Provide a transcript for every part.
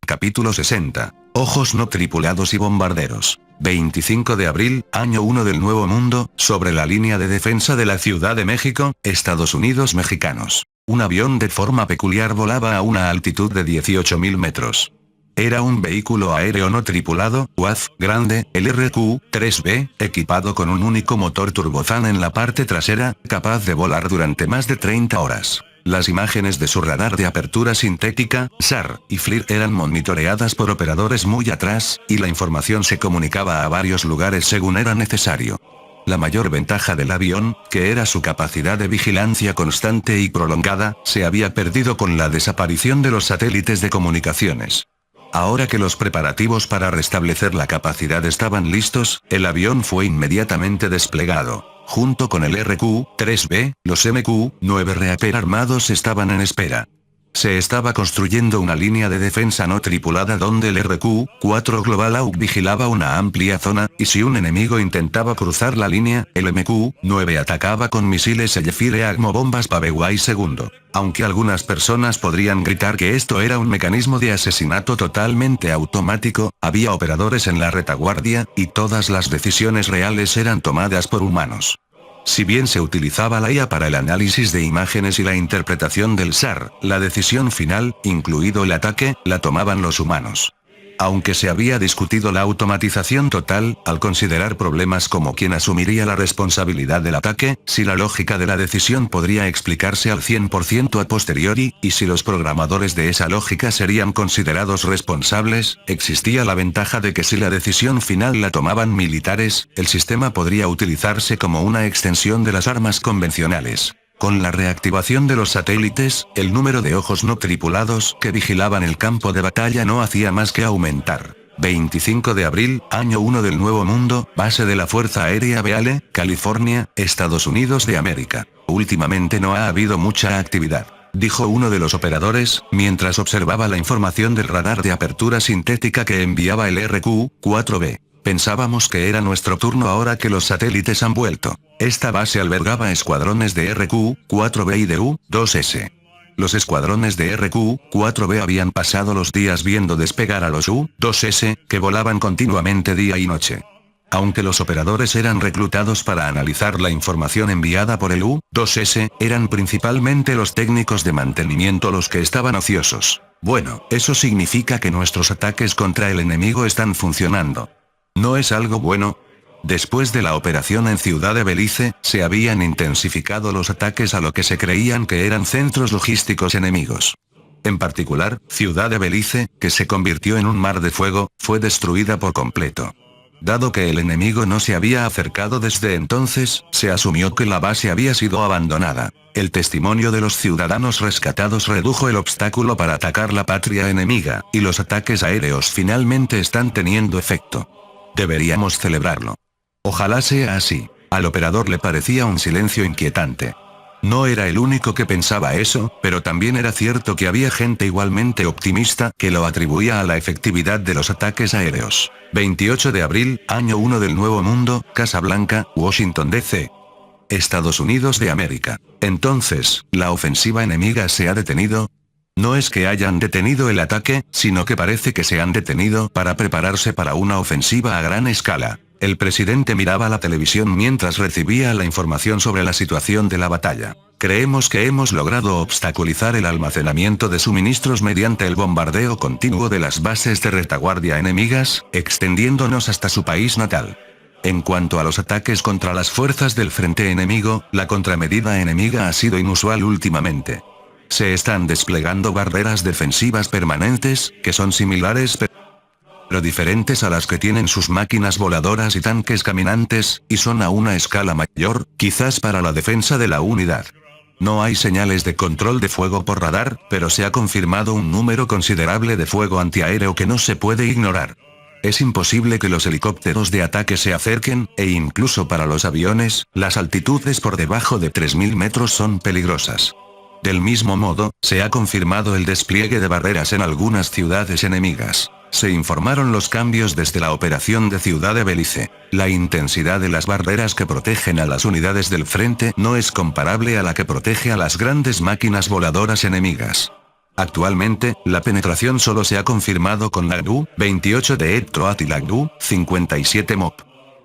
Capítulo 60. Ojos no tripulados y bombarderos. 25 de abril, año 1 del Nuevo Mundo, sobre la línea de defensa de la Ciudad de México, Estados Unidos mexicanos. Un avión de forma peculiar volaba a una altitud de 18.000 metros. Era un vehículo aéreo no tripulado, UAV, grande, el RQ-3B, equipado con un único motor turbofan en la parte trasera, capaz de volar durante más de 30 horas. Las imágenes de su radar de apertura sintética, SAR, y FLIR eran monitoreadas por operadores muy atrás, y la información se comunicaba a varios lugares según era necesario. La mayor ventaja del avión, que era su capacidad de vigilancia constante y prolongada, se había perdido con la desaparición de los satélites de comunicaciones. Ahora que los preparativos para restablecer la capacidad estaban listos, el avión fue inmediatamente desplegado. Junto con el RQ-3B, los MQ-9 Reaper armados estaban en espera. Se estaba construyendo una línea de defensa no tripulada donde el RQ-4 Global Hawk vigilaba una amplia zona, y si un enemigo intentaba cruzar la línea, el MQ-9 atacaba con misiles Hellfire Agmo bombas Paveway II. Aunque algunas personas podrían gritar que esto era un mecanismo de asesinato totalmente automático, había operadores en la retaguardia, y todas las decisiones reales eran tomadas por humanos. Si bien se utilizaba la IA para el análisis de imágenes y la interpretación del SAR, la decisión final, incluido el ataque, la tomaban los humanos. Aunque se había discutido la automatización total, al considerar problemas como quién asumiría la responsabilidad del ataque, si la lógica de la decisión podría explicarse al 100% a posteriori, y si los programadores de esa lógica serían considerados responsables, existía la ventaja de que si la decisión final la tomaban militares, el sistema podría utilizarse como una extensión de las armas convencionales. Con la reactivación de los satélites, el número de ojos no tripulados que vigilaban el campo de batalla no hacía más que aumentar. 25 de abril, año 1 del Nuevo Mundo, base de la Fuerza Aérea Beale, California, Estados Unidos de América. Últimamente no ha habido mucha actividad, dijo uno de los operadores, mientras observaba la información del radar de apertura sintética que enviaba el RQ-4B. Pensábamos que era nuestro turno ahora que los satélites han vuelto. Esta base albergaba escuadrones de RQ-4B y de U-2S. Los escuadrones de RQ-4B habían pasado los días viendo despegar a los U-2S, que volaban continuamente día y noche. Aunque los operadores eran reclutados para analizar la información enviada por el U-2S, eran principalmente los técnicos de mantenimiento los que estaban ociosos. Bueno, eso significa que nuestros ataques contra el enemigo están funcionando. ¿No es algo bueno? Después de la operación en Ciudad de Belice, se habían intensificado los ataques a lo que se creían que eran centros logísticos enemigos. En particular, Ciudad de Belice, que se convirtió en un mar de fuego, fue destruida por completo. Dado que el enemigo no se había acercado desde entonces, se asumió que la base había sido abandonada. El testimonio de los ciudadanos rescatados redujo el obstáculo para atacar la patria enemiga, y los ataques aéreos finalmente están teniendo efecto. Deberíamos celebrarlo. Ojalá sea así. Al operador le parecía un silencio inquietante. No era el único que pensaba eso, pero también era cierto que había gente igualmente optimista que lo atribuía a la efectividad de los ataques aéreos. 28 de abril, año 1 del Nuevo Mundo, Casa Blanca, Washington D.C. Estados Unidos de América. Entonces, ¿la ofensiva enemiga se ha detenido? No es que hayan detenido el ataque, sino que parece que se han detenido para prepararse para una ofensiva a gran escala. El presidente miraba la televisión mientras recibía la información sobre la situación de la batalla. Creemos que hemos logrado obstaculizar el almacenamiento de suministros mediante el bombardeo continuo de las bases de retaguardia enemigas, extendiéndonos hasta su país natal. En cuanto a los ataques contra las fuerzas del frente enemigo, la contramedida enemiga ha sido inusual últimamente. Se están desplegando barreras defensivas permanentes, que son similares pero diferentes a las que tienen sus máquinas voladoras y tanques caminantes, y son a una escala mayor, quizás para la defensa de la unidad. No hay señales de control de fuego por radar, pero se ha confirmado un número considerable de fuego antiaéreo que no se puede ignorar. Es imposible que los helicópteros de ataque se acerquen, e incluso para los aviones, las altitudes por debajo de 3.000 metros son peligrosas. Del mismo modo, se ha confirmado el despliegue de barreras en algunas ciudades enemigas. Se informaron los cambios desde la operación de Ciudad de Belice. La intensidad de las barreras que protegen a las unidades del frente no es comparable a la que protege a las grandes máquinas voladoras enemigas. Actualmente, la penetración solo se ha confirmado con la GU-28 de Etroat y la GU-57 MOP.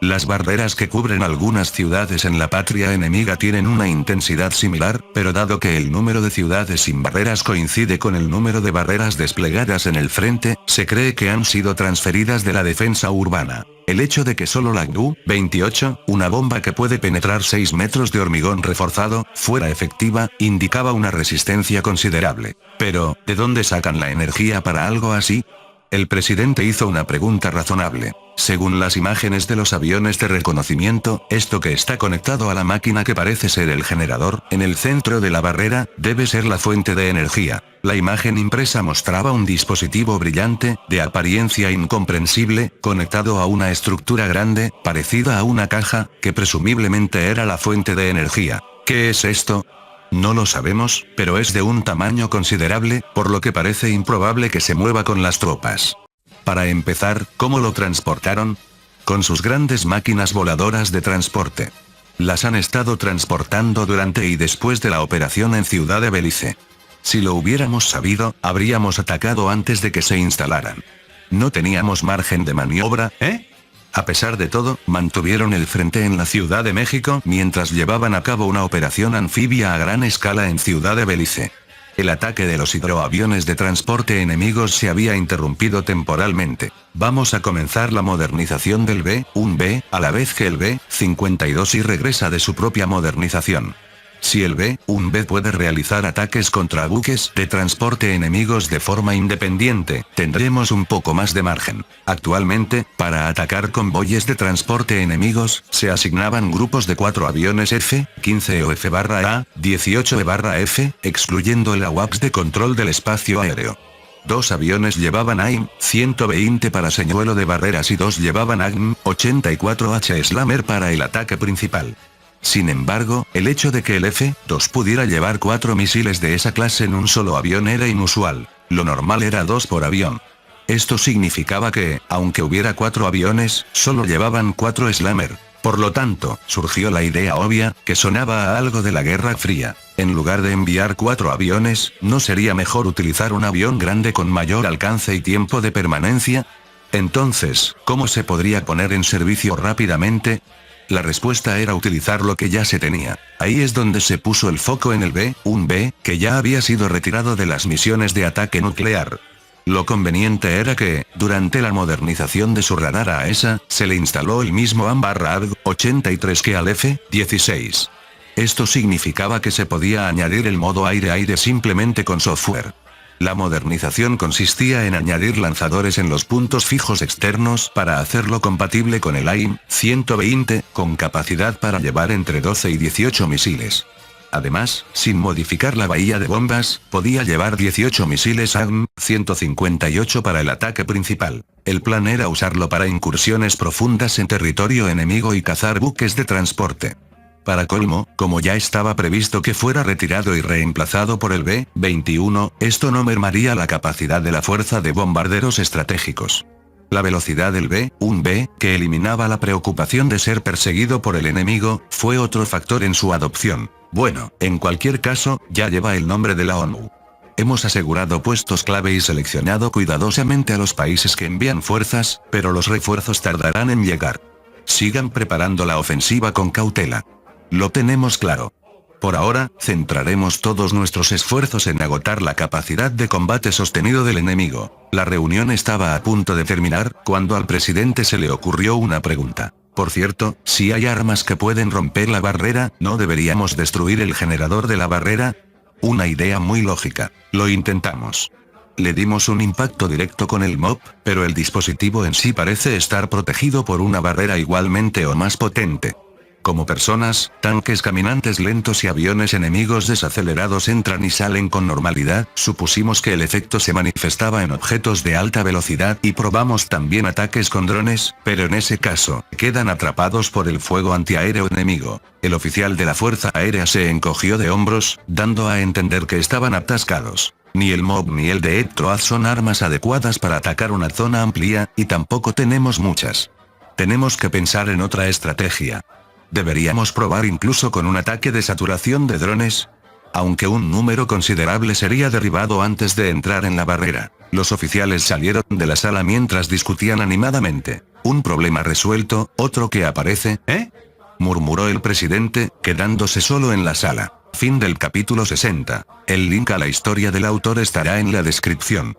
Las barreras que cubren algunas ciudades en la patria enemiga tienen una intensidad similar, pero dado que el número de ciudades sin barreras coincide con el número de barreras desplegadas en el frente, se cree que han sido transferidas de la defensa urbana. El hecho de que solo la GU-28, una bomba que puede penetrar 6 metros de hormigón reforzado, fuera efectiva, indicaba una resistencia considerable. Pero, ¿de dónde sacan la energía para algo así? El presidente hizo una pregunta razonable. Según las imágenes de los aviones de reconocimiento, esto que está conectado a la máquina que parece ser el generador, en el centro de la barrera, debe ser la fuente de energía. La imagen impresa mostraba un dispositivo brillante, de apariencia incomprensible, conectado a una estructura grande, parecida a una caja, que presumiblemente era la fuente de energía. ¿Qué es esto? No lo sabemos, pero es de un tamaño considerable, por lo que parece improbable que se mueva con las tropas. Para empezar, ¿cómo lo transportaron? Con sus grandes máquinas voladoras de transporte. Las han estado transportando durante y después de la operación en Ciudad de Belice. Si lo hubiéramos sabido, habríamos atacado antes de que se instalaran. No teníamos margen de maniobra, ¿eh? A pesar de todo, mantuvieron el frente en la Ciudad de México mientras llevaban a cabo una operación anfibia a gran escala en Ciudad de Belice. El ataque de los hidroaviones de transporte enemigos se había interrumpido temporalmente. Vamos a comenzar la modernización del B-1B, a la vez que el B-52 regresa de su propia modernización. Si el B-1B puede realizar ataques contra buques de transporte enemigos de forma independiente, tendremos un poco más de margen. Actualmente, para atacar convoyes de transporte enemigos, se asignaban grupos de 4 aviones F-15 o F-18E-F, excluyendo el AWACS de control del espacio aéreo. 2 aviones llevaban AIM-120 para señuelo de barreras y 2 llevaban AIM-84H Slammer para el ataque principal. Sin embargo, el hecho de que el F-2 pudiera llevar 4 misiles de esa clase en un solo avión era inusual. Lo normal era 2 por avión. Esto significaba que, aunque hubiera 4 aviones, solo llevaban 4 Slammer. Por lo tanto, surgió la idea obvia, que sonaba a algo de la Guerra Fría. En lugar de enviar 4 aviones, ¿no sería mejor utilizar un avión grande con mayor alcance y tiempo de permanencia? Entonces, ¿cómo se podría poner en servicio rápidamente? La respuesta era utilizar lo que ya se tenía. Ahí es donde se puso el foco en el B-1B, que ya había sido retirado de las misiones de ataque nuclear. Lo conveniente era que, durante la modernización de su radar AESA, se le instaló el mismo AMBARRAD-83 que al F-16. Esto significaba que se podía añadir el modo aire-aire simplemente con software. La modernización consistía en añadir lanzadores en los puntos fijos externos para hacerlo compatible con el AIM-120, con capacidad para llevar entre 12 y 18 misiles. Además, sin modificar la bahía de bombas, podía llevar 18 misiles AIM-158 para el ataque principal. El plan era usarlo para incursiones profundas en territorio enemigo y cazar buques de transporte. Para colmo, como ya estaba previsto que fuera retirado y reemplazado por el B-21, esto no mermaría la capacidad de la fuerza de bombarderos estratégicos. La velocidad del B-1B, que eliminaba la preocupación de ser perseguido por el enemigo, fue otro factor en su adopción. Bueno, en cualquier caso, ya lleva el nombre de la ONU. Hemos asegurado puestos clave y seleccionado cuidadosamente a los países que envían fuerzas, pero los refuerzos tardarán en llegar. Sigan preparando la ofensiva con cautela. Lo tenemos claro. Por ahora, centraremos todos nuestros esfuerzos en agotar la capacidad de combate sostenido del enemigo. La reunión estaba a punto de terminar, cuando al presidente se le ocurrió una pregunta. Por cierto, si hay armas que pueden romper la barrera, ¿no deberíamos destruir el generador de la barrera? Una idea muy lógica. Lo intentamos. Le dimos un impacto directo con el MOP, pero el dispositivo en sí parece estar protegido por una barrera igualmente o más potente. Como personas, tanques caminantes lentos y aviones enemigos desacelerados entran y salen con normalidad, supusimos que el efecto se manifestaba en objetos de alta velocidad y probamos también ataques con drones, pero en ese caso, quedan atrapados por el fuego antiaéreo enemigo. El oficial de la Fuerza Aérea se encogió de hombros, dando a entender que estaban atascados. Ni el MOB ni el de Etroat son armas adecuadas para atacar una zona amplia, y tampoco tenemos muchas. Tenemos que pensar en otra estrategia. ¿Deberíamos probar incluso con un ataque de saturación de drones? aunque un número considerable sería derribado antes de entrar en la barrera. Los oficiales salieron de la sala mientras discutían animadamente. Un problema resuelto, otro que aparece, ¿eh? Murmuró el presidente, quedándose solo en la sala. Fin del capítulo 60. El link a la historia del autor estará en la descripción.